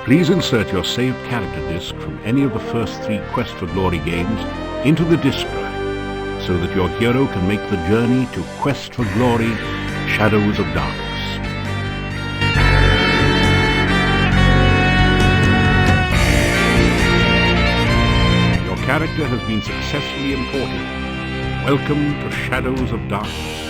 Please insert your saved character disc from any of the first 3 Quest for Glory games into the disc drive, so that your hero can make the journey to Quest for Glory, Shadows of Darkness. Your character has been successfully imported. Welcome to Shadows of Darkness.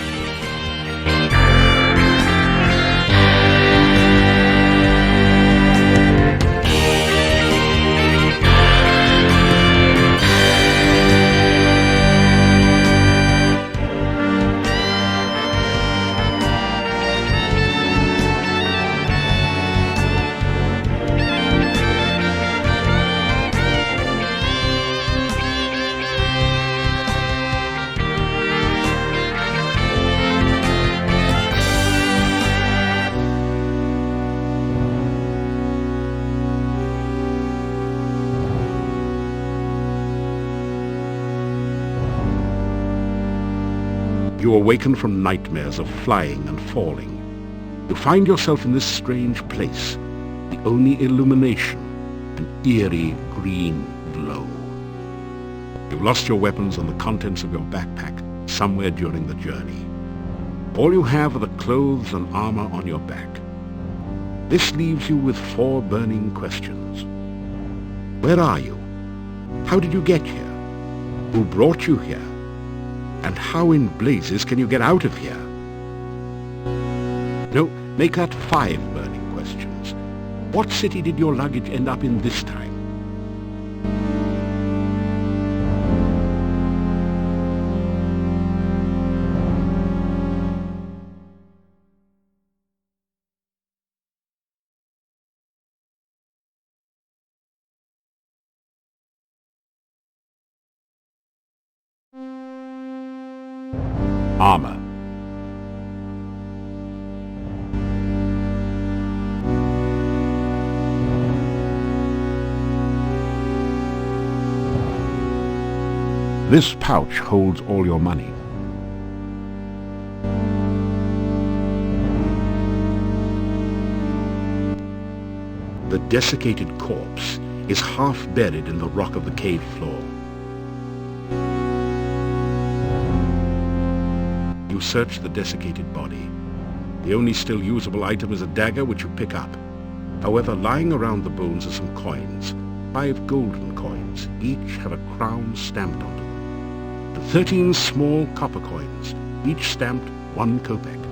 You awaken from nightmares of flying and falling. You find yourself in this strange place, the only illumination, an eerie green glow. You've lost your weapons and the contents of your backpack somewhere during the journey. All you have are the clothes and armor on your back. This leaves you with 4 burning questions. Where are you? How did you get here? Who brought you here? And how in blazes can you get out of here? No, make that 5 burning questions. What city did your luggage end up in this time? Armor. This pouch holds all your money. The desiccated corpse is half buried in the rock of the cave floor. You search the desiccated body. The only still usable item is a dagger which you pick up. However, lying around the bones are some coins, 5 golden coins. Each have a crown stamped onto them, and 13 small copper coins, each stamped 1 kopeck.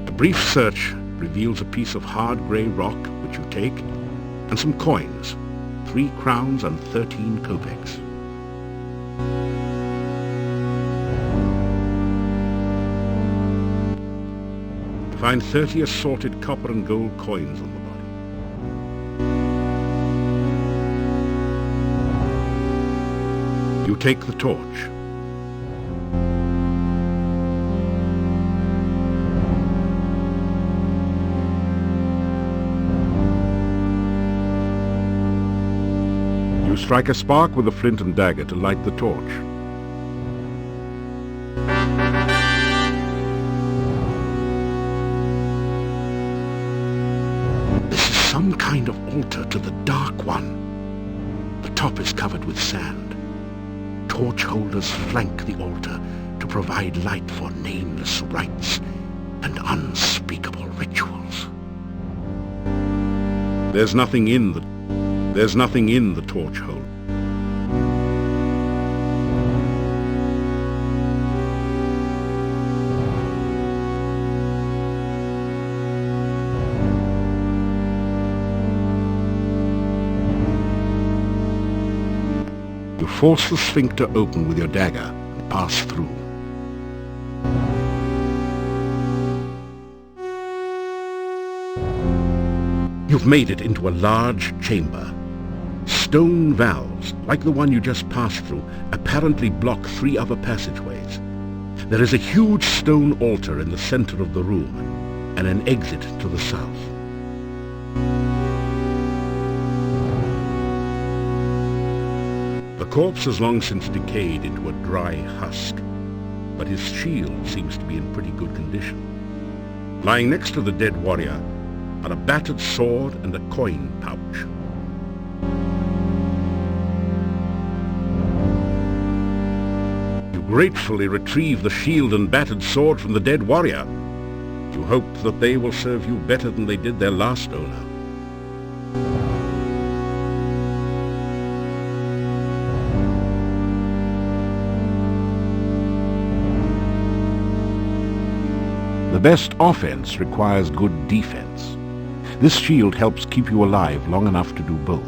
A brief search reveals a piece of hard grey rock which you take, and some coins, 3 crowns and 13 kopecks. You find 30 assorted copper and gold coins on the body. You take the torch. You strike a spark with a flint and dagger to light the torch. This is some kind of altar to the Dark One. The top is covered with sand. Torch holders flank the altar to provide light for nameless rites and unspeakable rituals. There's nothing in the torch hole. You force the sphincter open with your dagger and pass through. You've made it into a large chamber. Stone valves, like the one you just passed through, apparently block 3 other passageways. There is a huge stone altar in the center of the room, and an exit to the south. The corpse has long since decayed into a dry husk, but his shield seems to be in pretty good condition. Lying next to the dead warrior are a battered sword and a coin pouch. You gratefully retrieve the shield and battered sword from the dead warrior. You hope that they will serve you better than they did their last owner. The best offense requires good defense. This shield helps keep you alive long enough to do both.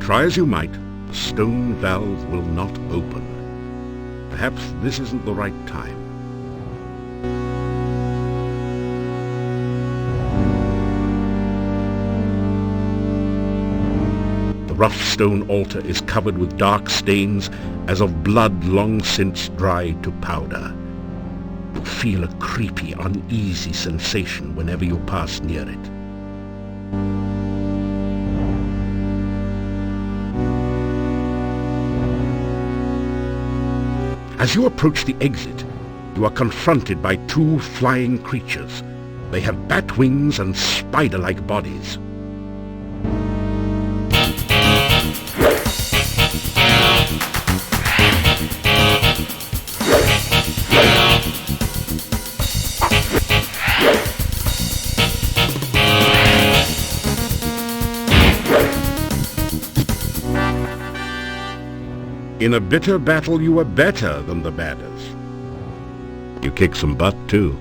Try as you might, the stone valve will not open. Perhaps this isn't the right time. The rough stone altar is covered with dark stains as of blood long since dried to powder. You feel a creepy, uneasy sensation whenever you pass near it. As you approach the exit, you are confronted by two flying creatures. They have bat wings and spider-like bodies. In a bitter battle, you were better than the badders. You kick some butt, too.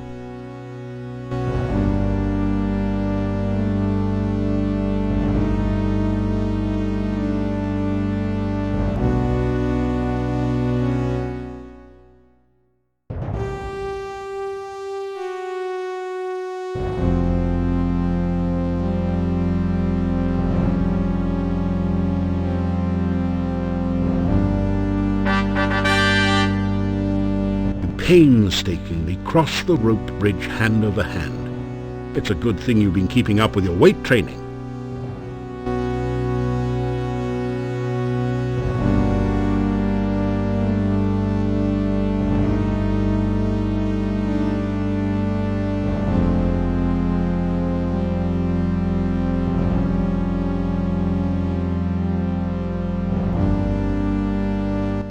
Painstakingly cross the roped bridge hand over hand. It's a good thing you've been keeping up with your weight training.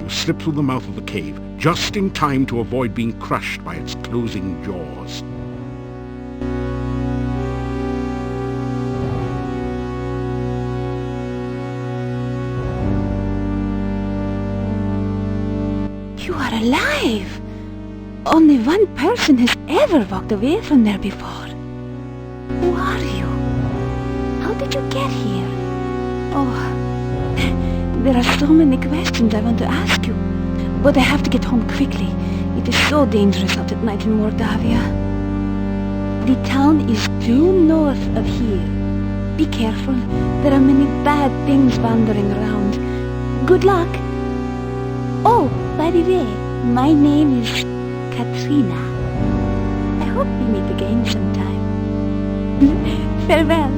Slip through the mouth of the cave, just in time to avoid being crushed by its closing jaws. You are alive! Only one person has ever walked away from there before. Who are you? How did you get here? Oh... There are so many questions I want to ask you, but I have to get home quickly. It is so dangerous out at night in Mordavia. The town is due north of here. Be careful, there are many bad things wandering around. Good luck! Oh, by the way, my name is Katrina. I hope we meet again sometime. Farewell!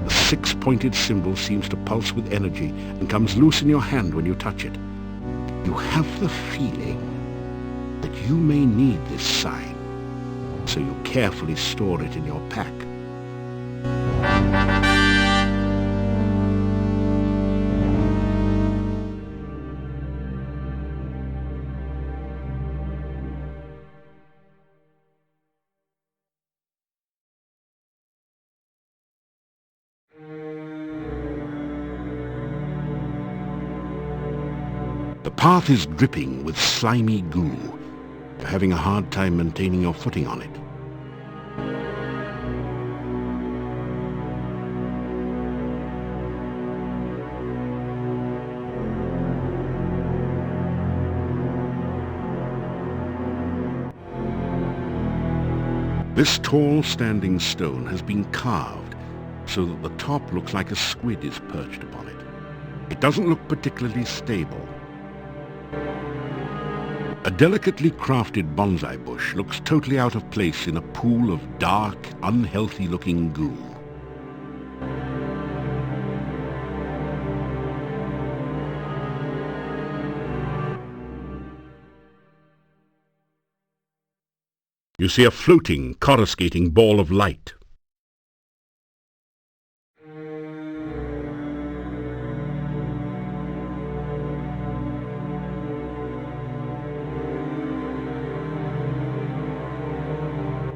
Six-pointed symbol seems to pulse with energy and comes loose in your hand when you touch it. You have the feeling that you may need this sign, so you carefully store it in your pack. The path is dripping with slimy goo. You're having a hard time maintaining your footing on it. This tall standing stone has been carved so that the top looks like a squid is perched upon it. It doesn't look particularly stable. A delicately crafted bonsai bush looks totally out of place in a pool of dark, unhealthy-looking goo. You see a floating, coruscating ball of light.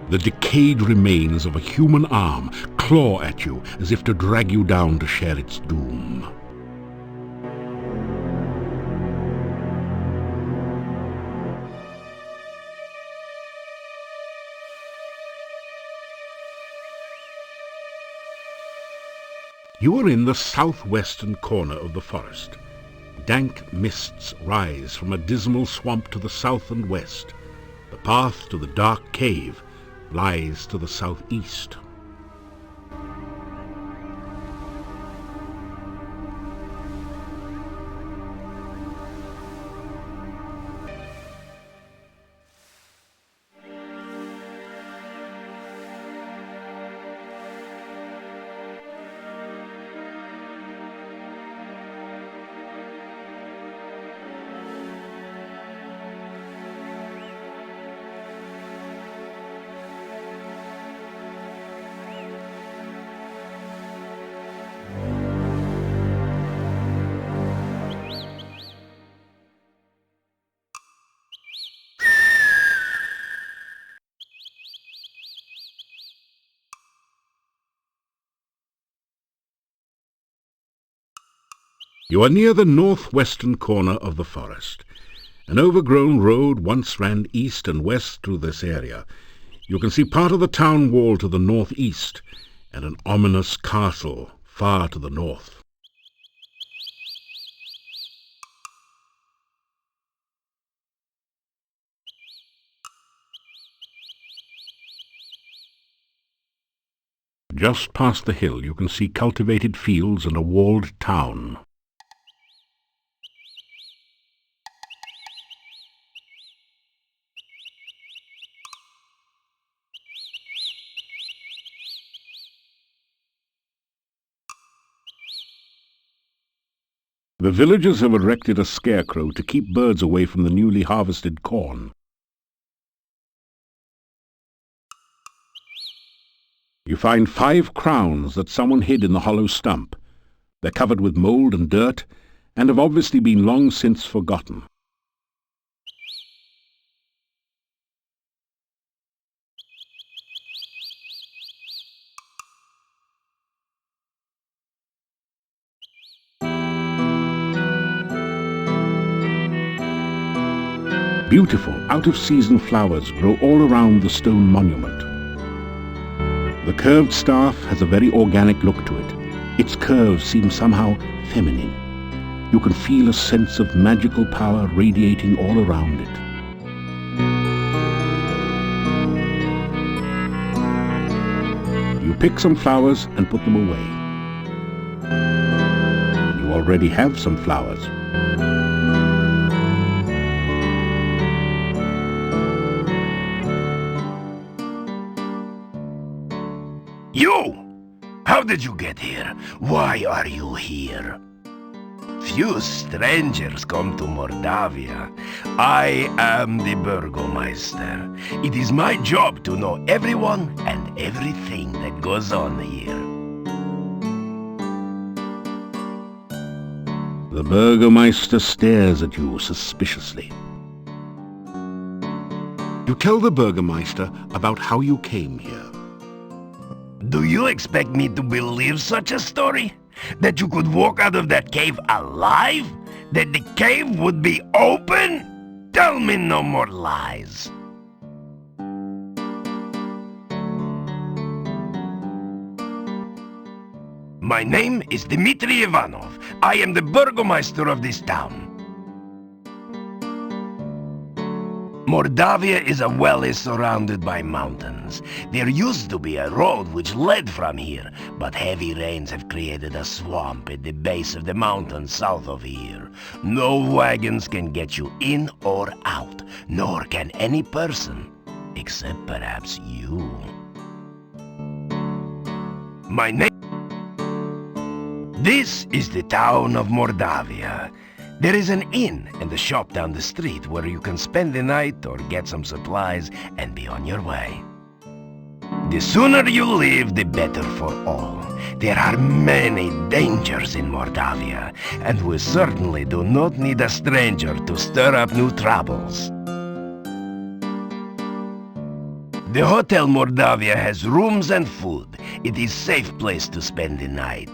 The decayed remains of a human arm claw at you as if to drag you down to share its doom. You are in the southwestern corner of the forest. Dank mists rise from a dismal swamp to the south and west. The path to the dark cave lies to the southeast. You are near the northwestern corner of the forest. An overgrown road once ran east and west through this area. You can see part of the town wall to the northeast and an ominous castle far to the north. Just past the hill you can see cultivated fields and a walled town. The villagers have erected a scarecrow to keep birds away from the newly harvested corn. You find 5 crowns that someone hid in the hollow stump. They're covered with mold and dirt, and have obviously been long since forgotten. Beautiful, out-of-season flowers grow all around the stone monument. The curved staff has a very organic look to it. Its curves seem somehow feminine. You can feel a sense of magical power radiating all around it. You pick some flowers and put them away. You already have some flowers. You! How did you get here? Why are you here? Few strangers come to Mordavia. I am the Burgomaster. It is my job to know everyone and everything that goes on here. The Burgomaster stares at you suspiciously. You tell the Burgomaster about how you came here. Do you expect me to believe such a story? That you could walk out of that cave alive? That the cave would be open? Tell me no more lies. My name is Dmitri Ivanov. I am the Burgomaster of this town. Mordavia is a valley surrounded by mountains. There used to be a road which led from here, but heavy rains have created a swamp at the base of the mountain south of here. No wagons can get you in or out, nor can any person, except perhaps you. My name... This is the town of Mordavia. There is an inn and a shop down the street where you can spend the night or get some supplies and be on your way. The sooner you leave, the better for all. There are many dangers in Mordavia, and we certainly do not need a stranger to stir up new troubles. The Hotel Mordavia has rooms and food. It is a safe place to spend the night.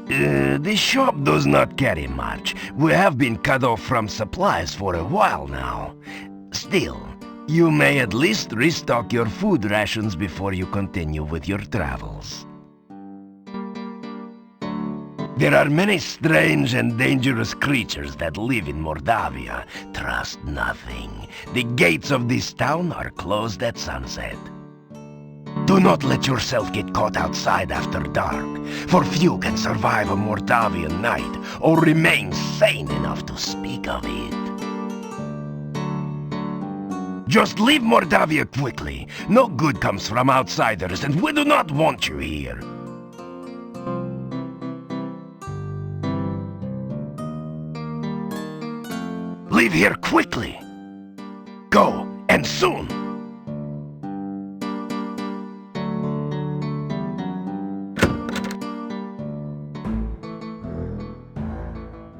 The shop does not carry much. We have been cut off from supplies for a while now. Still, you may at least restock your food rations before you continue with your travels. There are many strange and dangerous creatures that live in Mordavia. Trust nothing. The gates of this town are closed at sunset. Do not let yourself get caught outside after dark, for few can survive a Mordavian night or remain sane enough to speak of it. Just leave Mordavia quickly. No good comes from outsiders, and we do not want you here. Leave here quickly. Go, and soon.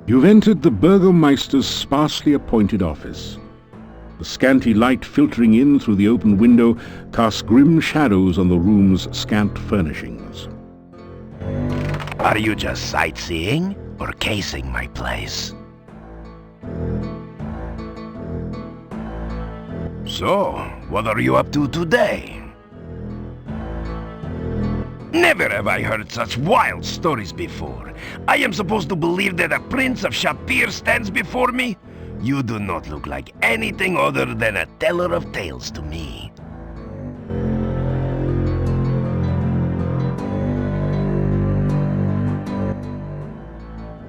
You've entered the Burgomeister's sparsely appointed office. The scanty light filtering in through the open window casts grim shadows on the room's scant furnishings. Are you just sightseeing or casing my place? So, what are you up to today? Never have I heard such wild stories before. I am supposed to believe that a Prince of Shapir stands before me? You do not look like anything other than a teller of tales to me.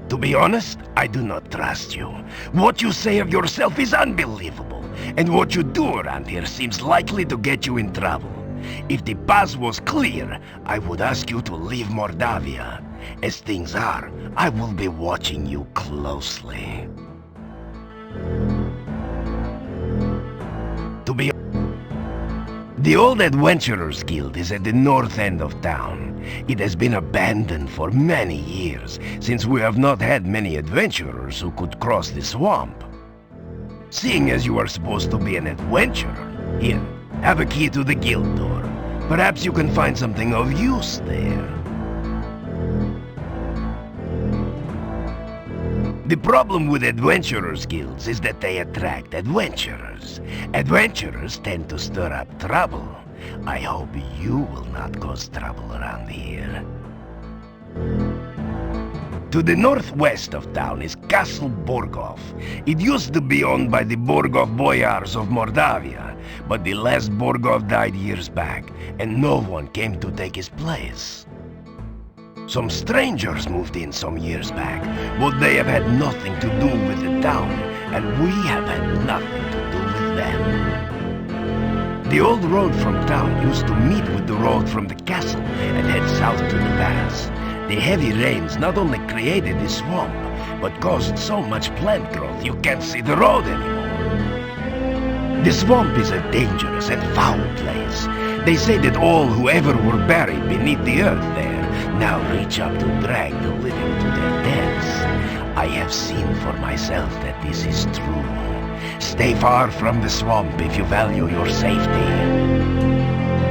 To be honest, I do not trust you. What you say of yourself is unbelievable, and what you do around here seems likely to get you in trouble. If the path was clear, I would ask you to leave Mordavia. As things are, I will be watching you closely. The old Adventurers Guild is at the north end of town. It has been abandoned for many years, since we have not had many adventurers who could cross the swamp. Seeing as you are supposed to be an adventurer, here, have a key to the guild door. Perhaps you can find something of use there. The problem with adventurers' guilds is that they attract adventurers. Adventurers tend to stir up trouble. I hope you will not cause trouble around here. To the northwest of town is Castle Borgov. It used to be owned by the Borgov boyars of Mordavia, but the last Borgov died years back, and no one came to take his place. Some strangers moved in some years back, but they have had nothing to do with the town, and we have had nothing to do with them. The old road from town used to meet with the road from the castle and head south to the pass. The heavy rains not only created the swamp, but caused so much plant growth you can't see the road anymore. The swamp is a dangerous and foul place. They say that all who ever were buried beneath the earth there now reach up to drag the living to their deaths. I have seen for myself that this is true. Stay far from the swamp if you value your safety.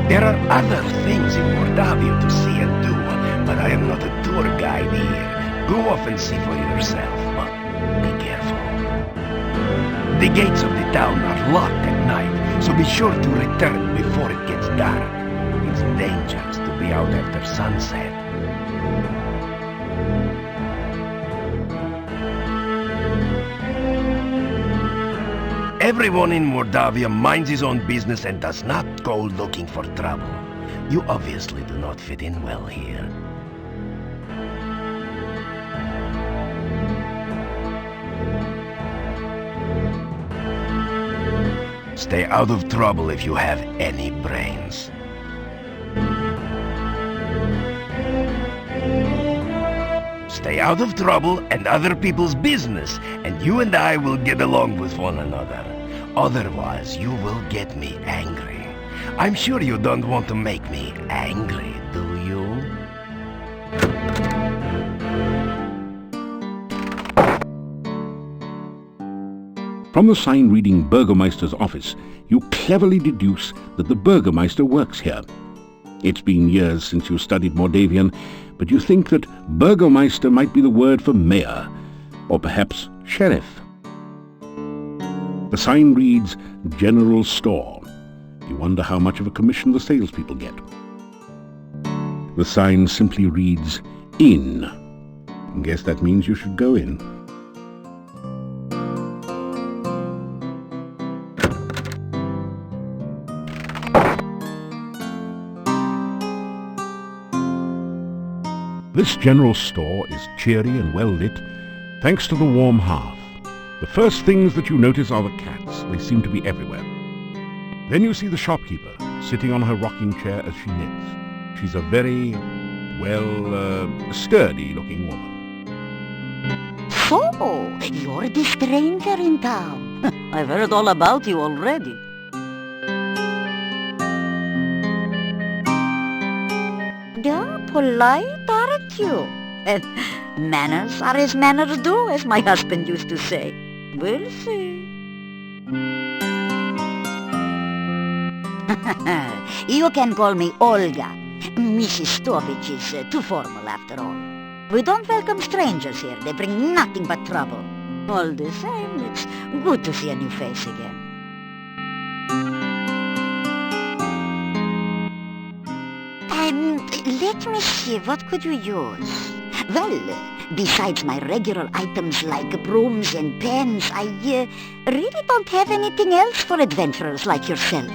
There are other things in Mordavia to see and do, but I am not a tour guide here. Go off and see for yourself, but be careful. The gates of the town are locked at night, so be sure to return before it gets dark. It's dangerous to be out after sunset. Everyone in Mordavia minds his own business and does not go looking for trouble. You obviously do not fit in well here. Stay out of trouble if you have any brains. Stay out of trouble and other people's business, and you and I will get along with one another. Otherwise, you will get me angry. I'm sure you don't want to make me angry, do you? From the sign reading Burgomeister's office, you cleverly deduce that the Burgomeister works here. It's been years since you studied Mordavian, but you think that Burgomeister might be the word for mayor, or perhaps sheriff. The sign reads General Store. You wonder how much of a commission the salespeople get. The sign simply reads Inn. I guess that means you should go in. This general store is cheery and well lit, thanks to the warm hearth. The first things that you notice are the cats. They seem to be everywhere. Then you see the shopkeeper, sitting on her rocking chair as she knits. She's a very, sturdy-looking woman. So, you're the stranger in town. I've heard all about you already. Yeah, polite, aren't you? Manners are as manners do, as my husband used to say. We'll see. You can call me Olga. Mrs. Stovich is too formal after all. We don't welcome strangers here. They bring nothing but trouble. All the same, it's good to see a new face again. Let me see, what could you use? Well, besides my regular items like brooms and pens, I really don't have anything else for adventurers like yourself.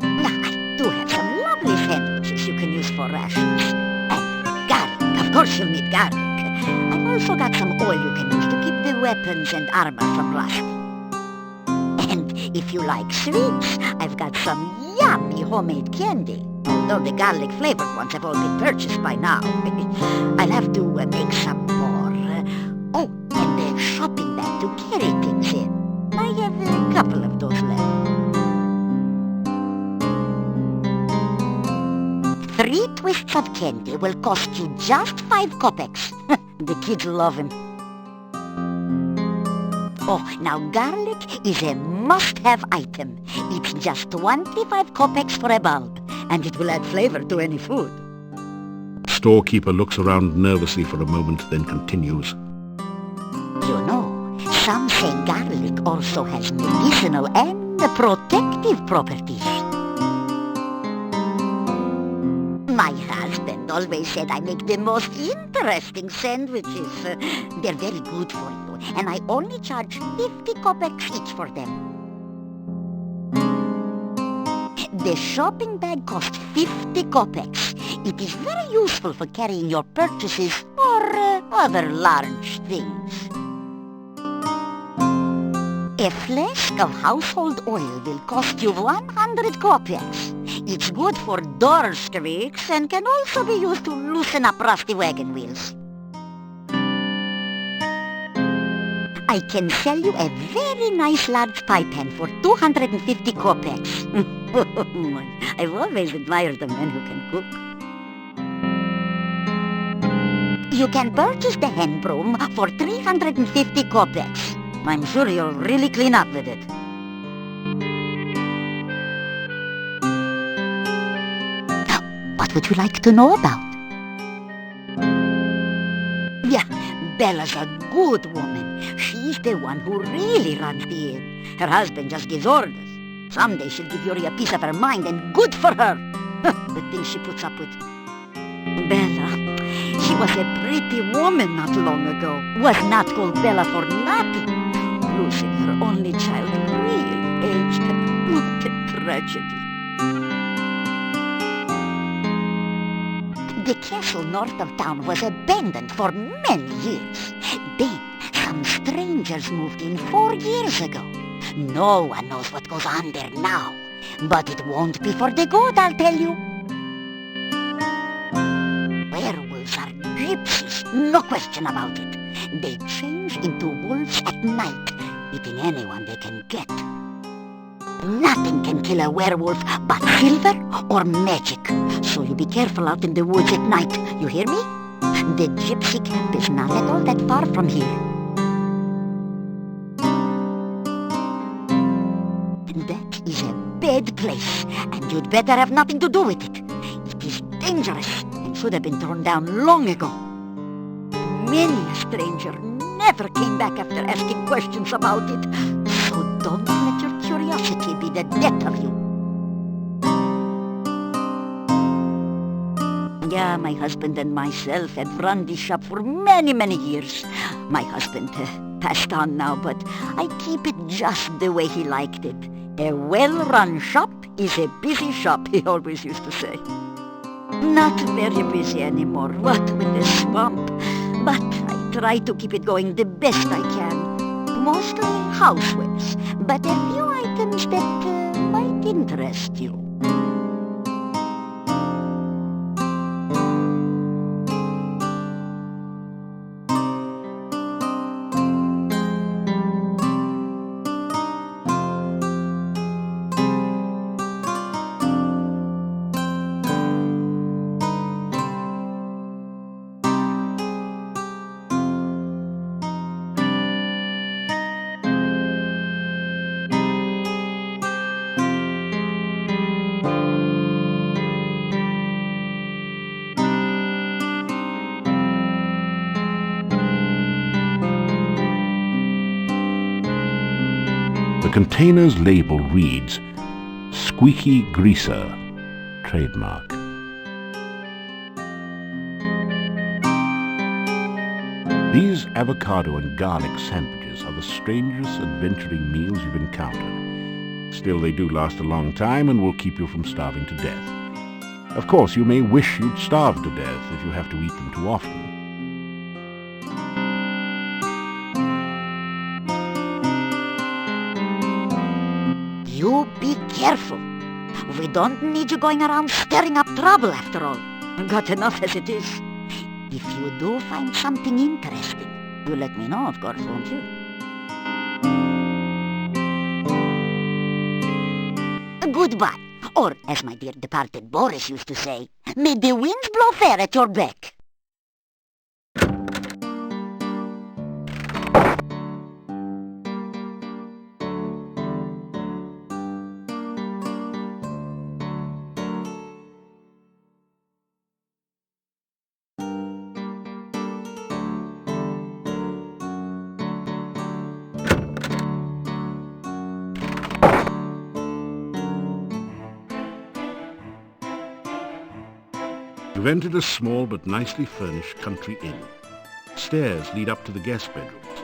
I do have some lovely sandwiches you can use for rations. And garlic, of course you'll need garlic. I've also got some oil you can use to keep the weapons and armor from rusting. And if you like sweets, I've got some yummy homemade candy. Although the garlic-flavored ones have all been purchased by now. I'll have to make some more. And a shopping bag to carry things in. I have a couple of those left. 3 twists of candy will cost you just 5 kopecks. The kids love them. Oh, now garlic is a must-have item. It's just 25 kopecks for a bulb, and it will add flavor to any food. Storekeeper looks around nervously for a moment, then continues. You know, some say garlic also has medicinal and protective properties. My husband always said I make the most interesting sandwiches. They're very good for you, and I only charge 50 kopecks each for them. The shopping bag costs 50 kopecks. It is very useful for carrying your purchases or other large things. A flask of household oil will cost you 100 kopecks. It's good for door squeaks and can also be used to loosen up rusty wagon wheels. I can sell you a very nice large pie pan for 250 kopecks. I've always admired the men who can cook. You can purchase the hand broom for 350 kopecks. I'm sure you'll really clean up with it. Now, what would you like to know about? Yeah, Bella's a good woman. She's the one who really runs the inn. Her husband just gives orders. Someday she'll give Yuri a piece of her mind, and good for her. The things she puts up with. Bella, she was a pretty woman not long ago. Was not called Bella for nothing. Losing her only child aged. What a tragedy. The castle north of town was abandoned for many years. Then some strangers moved in 4 years ago. No one knows what goes on there now, but it won't be for the good, I'll tell you. Werewolves are gypsies, no question about it. They change into wolves at night, eating anyone they can get. Nothing can kill a werewolf but silver or magic, so you be careful out in the woods at night, you hear me? The gypsy camp is not at all that far from here. That is a bad place, and you'd better have nothing to do with it. It is dangerous and should have been torn down long ago. Many a stranger never came back after asking questions about it, so don't let your curiosity be the death of you. Yeah, my husband and myself had run this shop for many, many years. My husband passed on now, but I keep it just the way he liked it. A well-run shop is a busy shop, he always used to say. Not very busy anymore, what with the swamp. But I try to keep it going the best I can. Mostly housewares, but a few items that might interest you. The container's label reads, Squeaky Greaser, trademark. These avocado and garlic sandwiches are the strangest adventuring meals you've encountered. Still, they do last a long time and will keep you from starving to death. Of course, you may wish you'd starve to death if you have to eat them too often. You be careful. We don't need you going around stirring up trouble after all. Got enough as it is. If you do find something interesting, you let me know, of course, won't you? Goodbye. Or, as my dear departed Boris used to say, may the winds blow fair at your back. You've entered a small but nicely furnished country inn. Stairs lead up to the guest bedrooms.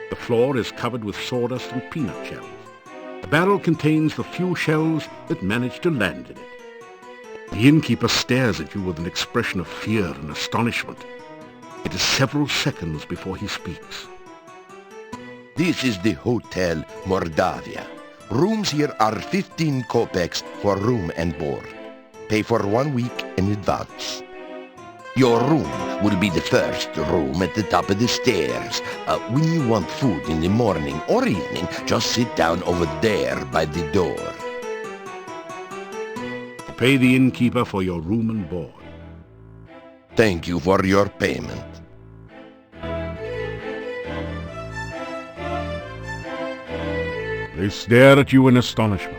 The floor is covered with sawdust and peanut shells. The barrel contains the few shells that manage to land in it. The innkeeper stares at you with an expression of fear and astonishment. It is several seconds before he speaks. This is the Hotel Mordavia. Rooms here are 15 kopecks for room and board. Pay for 1 week in advance. Your room will be the first room at the top of the stairs. When you want food in the morning or evening, just sit down over there by the door. Pay the innkeeper for your room and board. Thank you for your payment. They stare at you in astonishment.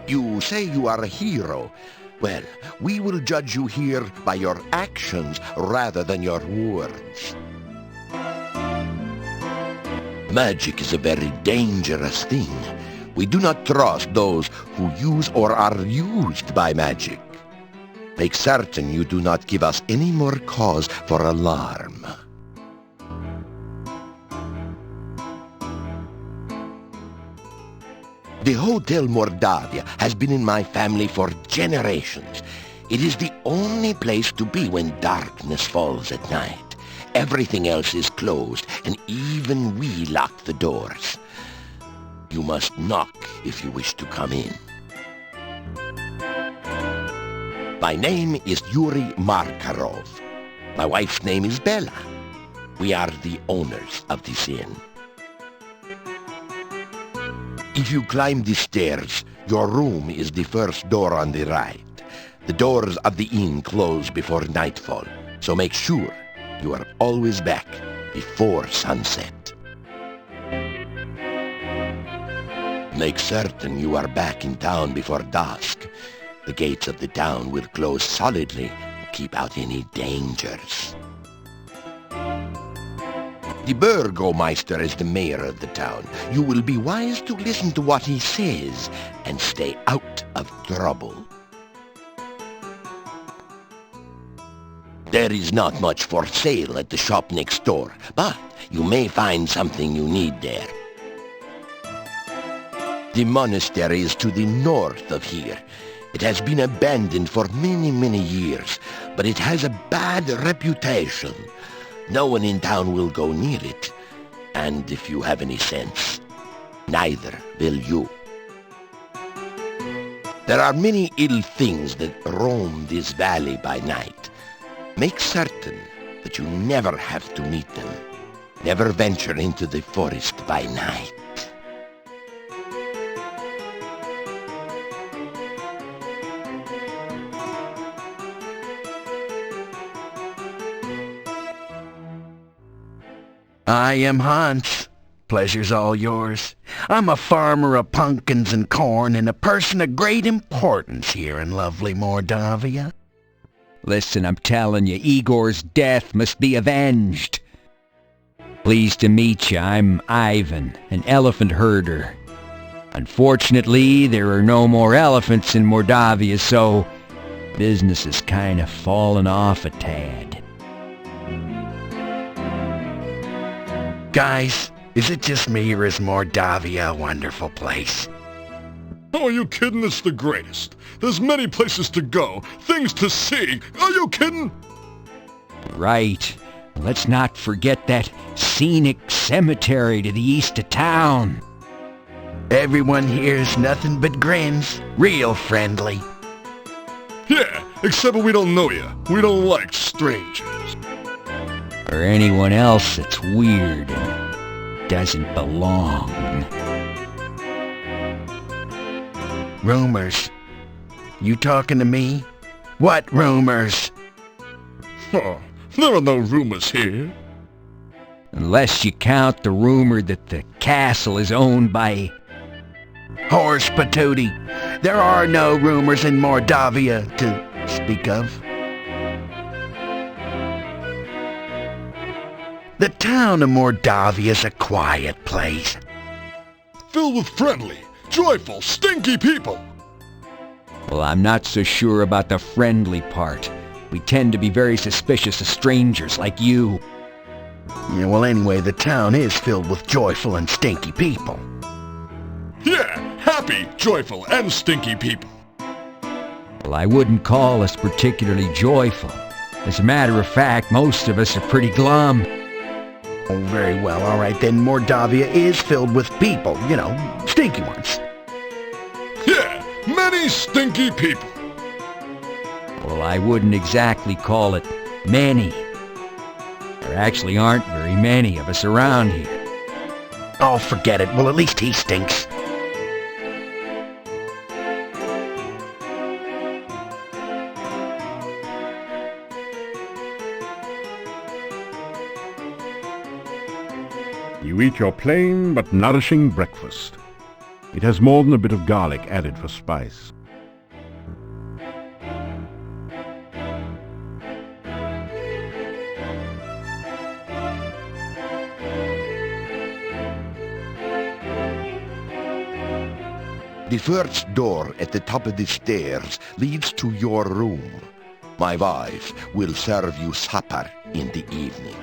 You say you are a hero. Well, we will judge you here by your actions rather than your words. Magic is a very dangerous thing. We do not trust those who use or are used by magic. Make certain you do not give us any more cause for alarm. The Hotel Mordavia has been in my family for generations. It is the only place to be when darkness falls at night. Everything else is closed, and even we lock the doors. You must knock if you wish to come in. My name is Yuri Markarov. My wife's name is Bella. We are the owners of this inn. If you climb the stairs, your room is the first door on the right. The doors of the inn close before nightfall, so make sure you are always back before sunset. Make certain you are back in town before dusk. The gates of the town will close solidly to keep out any dangers. The Burgomeister is the mayor of the town. You will be wise to listen to what he says and stay out of trouble. There is not much for sale at the shop next door, but you may find something you need there. The monastery is to the north of here. It has been abandoned for many years, but it has a bad reputation. No one in town will go near it, and if you have any sense, neither will you. There are many ill things that roam this valley by night. Make certain that you never have to meet them. Never venture into the forest by night. I am Hans. Pleasure's all yours. I'm a farmer of pumpkins and corn and a person of great importance here in lovely Mordavia. Listen, I'm telling you, Igor's death must be avenged. Pleased to meet you. I'm Ivan, an elephant herder. Unfortunately, there are no more elephants in Mordavia, so business has kind of fallen off a tad. Guys, is it just me or is Mordavia a wonderful place? Oh, are you kidding? It's the greatest. There's many places to go, things to see. Are you kidding? Right. Let's not forget that scenic cemetery to the east of town. Everyone here's nothing but grins. Real friendly. Yeah, except we don't know you. We don't like strangers. Or anyone else that's weird and doesn't belong. Rumors? You talking to me? What rumors? Oh, there are no rumors here. Unless you count the rumor that the castle is owned by Horse Patootie. There are no rumors in Mordavia to speak of. The town of Mordavia is a quiet place. Filled with friendly, joyful, stinky people. Well, I'm not so sure about the friendly part. We tend to be very suspicious of strangers like you. Yeah, well, anyway, the town is filled with joyful and stinky people. Yeah, happy, joyful, and stinky people. Well, I wouldn't call us particularly joyful. As a matter of fact, most of us are pretty glum. Oh, very well. All right, then Mordavia is filled with people, you know, stinky ones. Yeah, many stinky people. Well, I wouldn't exactly call it many. There actually aren't very many of us around here. Oh, forget it. Well, at least he stinks. You eat your plain but nourishing breakfast. It has more than a bit of garlic added for spice. The first door at the top of the stairs leads to your room. My wife will serve you supper in the evening.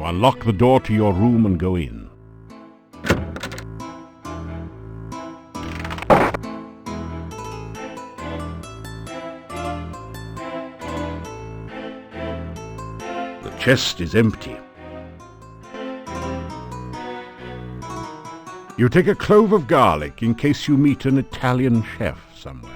unlock the door to your room and go in. The chest is empty. You take a clove of garlic in case you meet an Italian chef somewhere.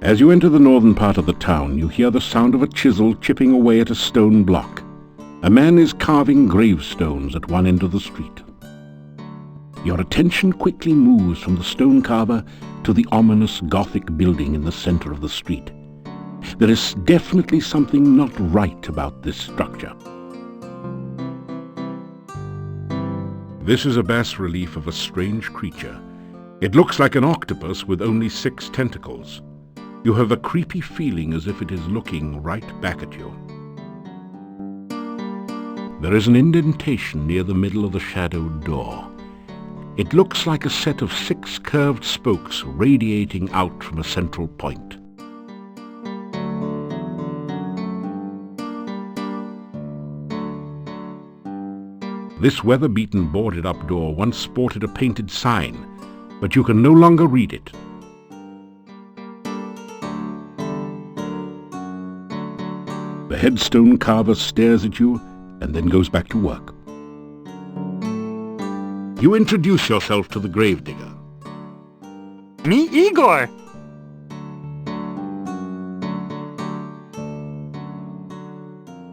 As you enter the northern part of the town, you hear the sound of a chisel chipping away at a stone block. A man is carving gravestones at one end of the street. Your attention quickly moves from the stone carver to the ominous Gothic building in the center of the street. There is definitely something not right about this structure. This is a bas-relief of a strange creature. It looks like an octopus with only 6 tentacles. You have a creepy feeling as if it is looking right back at you. There is an indentation near the middle of the shadowed door. It looks like a set of 6 curved spokes radiating out from a central point. This weather-beaten boarded-up door once sported a painted sign, but you can no longer read it. The headstone carver stares at you and then goes back to work. You introduce yourself to the gravedigger. Me, Igor.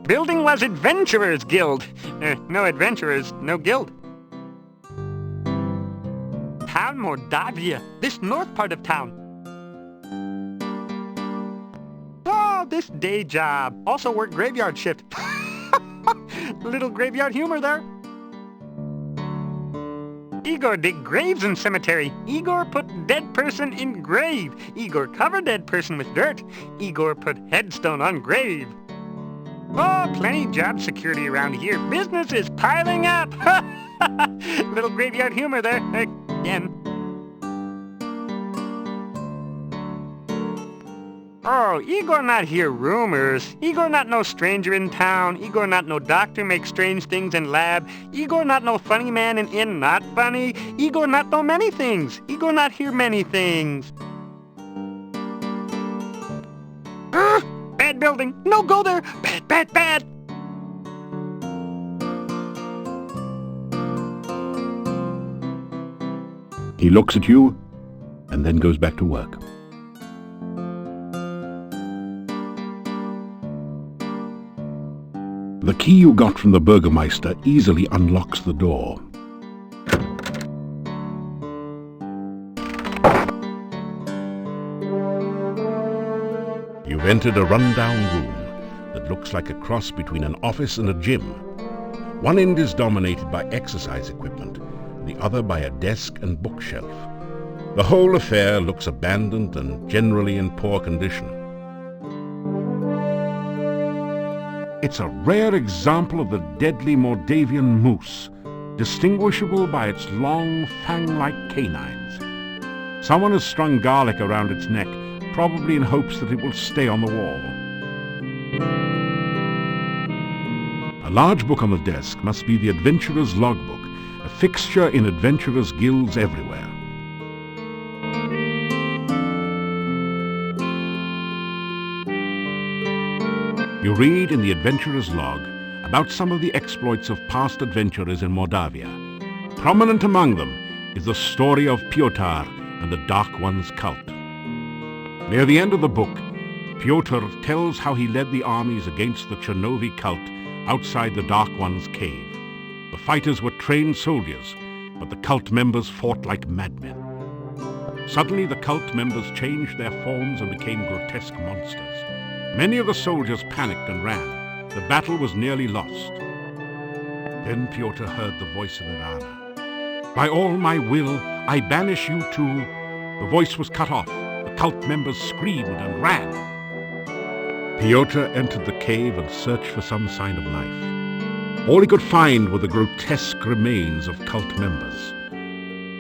Building was Adventurers Guild. No adventurers, no guild. Town Mordavia, this north part of town. Oh, this day job. Also work graveyard shift. Little graveyard humor there. Igor dig graves in cemetery. Igor put dead person in grave. Igor cover dead person with dirt. Igor put headstone on grave. Oh, plenty job security around here. Business is piling up. Little graveyard humor there again. Oh, Igor not hear rumors. Igor not no stranger in town. Igor not no doctor make strange things in lab. Igor not no funny man in inn not funny. Igor not know many things. Igor not hear many things. Bad building. No go there. Bad, bad, bad. He looks at you and then goes back to work. The key you got from the Burgermeister easily unlocks the door. You've entered a run-down room that looks like a cross between an office and a gym. One end is dominated by exercise equipment, the other by a desk and bookshelf. The whole affair looks abandoned and generally in poor condition. It's a rare example of the deadly Mordavian moose, distinguishable by its long, fang-like canines. Someone has strung garlic around its neck, probably in hopes that it will stay on the wall. A large book on the desk must be the Adventurer's Logbook, a fixture in adventurers' guilds everywhere. You read in the Adventurer's Log about some of the exploits of past adventurers in Mordavia. Prominent among them is the story of Piotr and the Dark One's cult. Near the end of the book, Piotr tells how he led the armies against the Chernovi cult outside the Dark One's cave. The fighters were trained soldiers, but the cult members fought like madmen. Suddenly the cult members changed their forms and became grotesque monsters. Many of the soldiers panicked and ran. The battle was nearly lost. Then Pyotr heard the voice of Irana. "By all my will, I banish you too." The voice was cut off. The cult members screamed and ran. Pyotr entered the cave and searched for some sign of life. All he could find were the grotesque remains of cult members.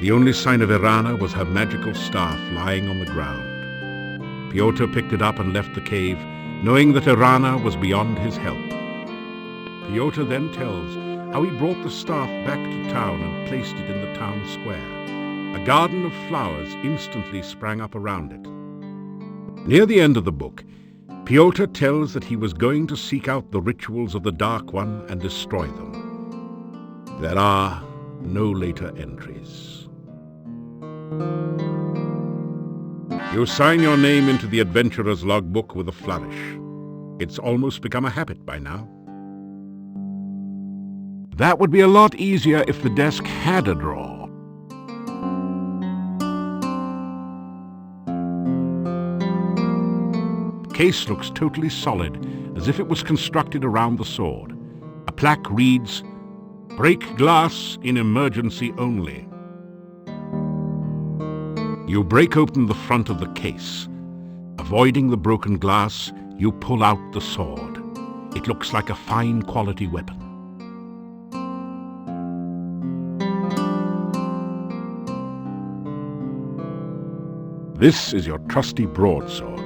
The only sign of Irana was her magical staff lying on the ground. Pyotr picked it up and left the cave, knowing that Irana was beyond his help. Pyotr then tells how he brought the staff back to town and placed it in the town square. A garden of flowers instantly sprang up around it. Near the end of the book, Pyotr tells that he was going to seek out the rituals of the Dark One and destroy them. There are no later entries. You sign your name into the adventurer's logbook with a flourish. It's almost become a habit by now. That would be a lot easier if the desk had a drawer. The case looks totally solid, as if it was constructed around the sword. A plaque reads, "Break glass in emergency only." You break open the front of the case. Avoiding the broken glass, you pull out the sword. It looks like a fine quality weapon. This is your trusty broadsword.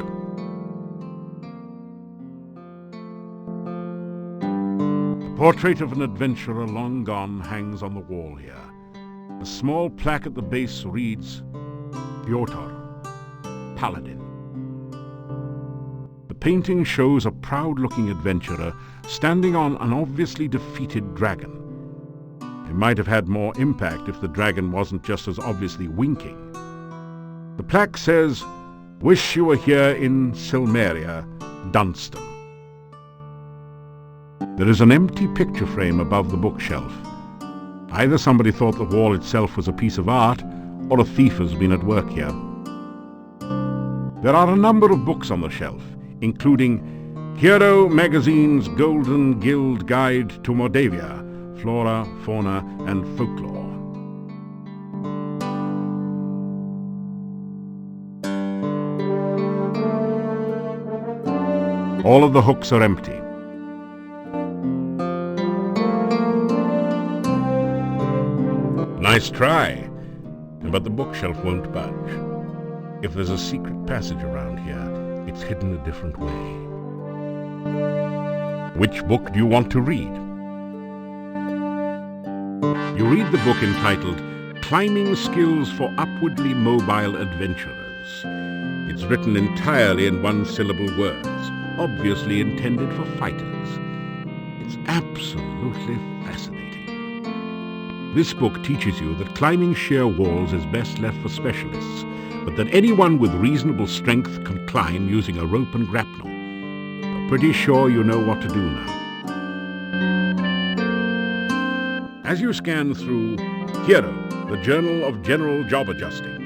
The portrait of an adventurer long gone hangs on the wall here. A small plaque at the base reads, Pyotr, Paladin. The painting shows a proud-looking adventurer standing on an obviously defeated dragon. It might have had more impact if the dragon wasn't just as obviously winking. The plaque says, "Wish you were here in Silmeria, Dunstan." There is an empty picture frame above the bookshelf. Either somebody thought the wall itself was a piece of art, or a thief has been at work here. There are a number of books on the shelf, including Hero Magazine's Golden Guild Guide to Mordavia, Flora, Fauna, and Folklore. All of the hooks are empty. Nice try, but the bookshelf won't budge. If there's a secret passage around here, it's hidden a different way. Which book do you want to read? You read the book entitled Climbing Skills for Upwardly Mobile Adventurers. It's written entirely in one-syllable words, obviously intended for fighters. It's absolutely fascinating. This book teaches you that climbing sheer walls is best left for specialists, but that anyone with reasonable strength can climb using a rope and grapnel. I'm pretty sure you know what to do now. As you scan through Hero, the Journal of General Job Adjusting,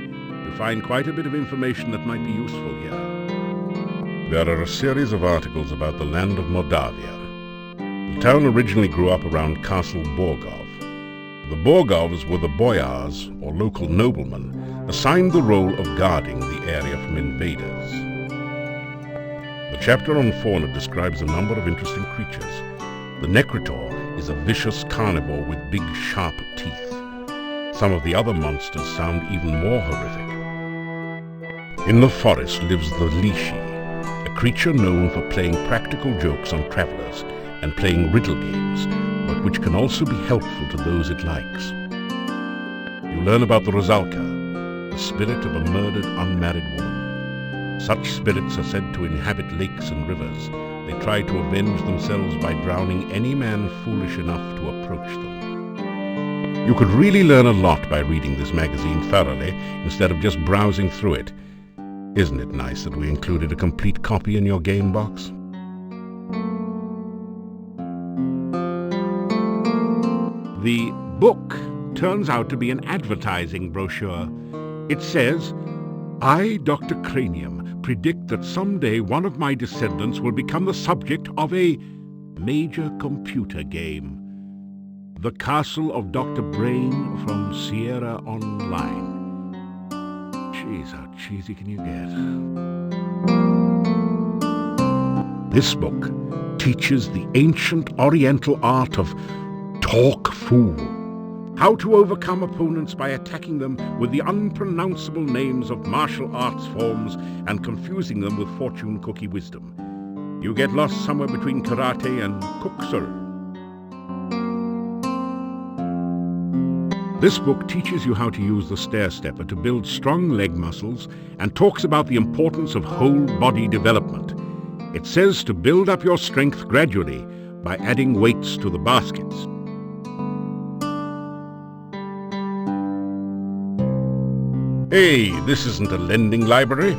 you find quite a bit of information that might be useful here. There are a series of articles about the land of Mordavia. The town originally grew up around Castle Borgov. The Borgovs were the boyars, or local noblemen, assigned the role of guarding the area from invaders. The chapter on fauna describes a number of interesting creatures. The Necrotor is a vicious carnivore with big, sharp teeth. Some of the other monsters sound even more horrific. In the forest lives the Lishi, a creature known for playing practical jokes on travelers and playing riddle games, but which can also be helpful to those it likes. You learn about the Rosalka, the spirit of a murdered unmarried woman. Such spirits are said to inhabit lakes and rivers. They try to avenge themselves by drowning any man foolish enough to approach them. You could really learn a lot by reading this magazine thoroughly instead of just browsing through it. Isn't it nice that we included a complete copy in your game box? The book turns out to be an advertising brochure. It says, "I, Dr. Cranium, predict that someday one of my descendants will become the subject of a major computer game. The Castle of Dr. Brain from Sierra Online." Jeez, how cheesy can you get? This book teaches the ancient Oriental art of talk fool. How to overcome opponents by attacking them with the unpronounceable names of martial arts forms and confusing them with fortune cookie wisdom. You get lost somewhere between karate and kuksul. This book teaches you how to use the stair-stepper to build strong leg muscles and talks about the importance of whole body development. It says to build up your strength gradually by adding weights to the baskets. Hey, this isn't a lending library.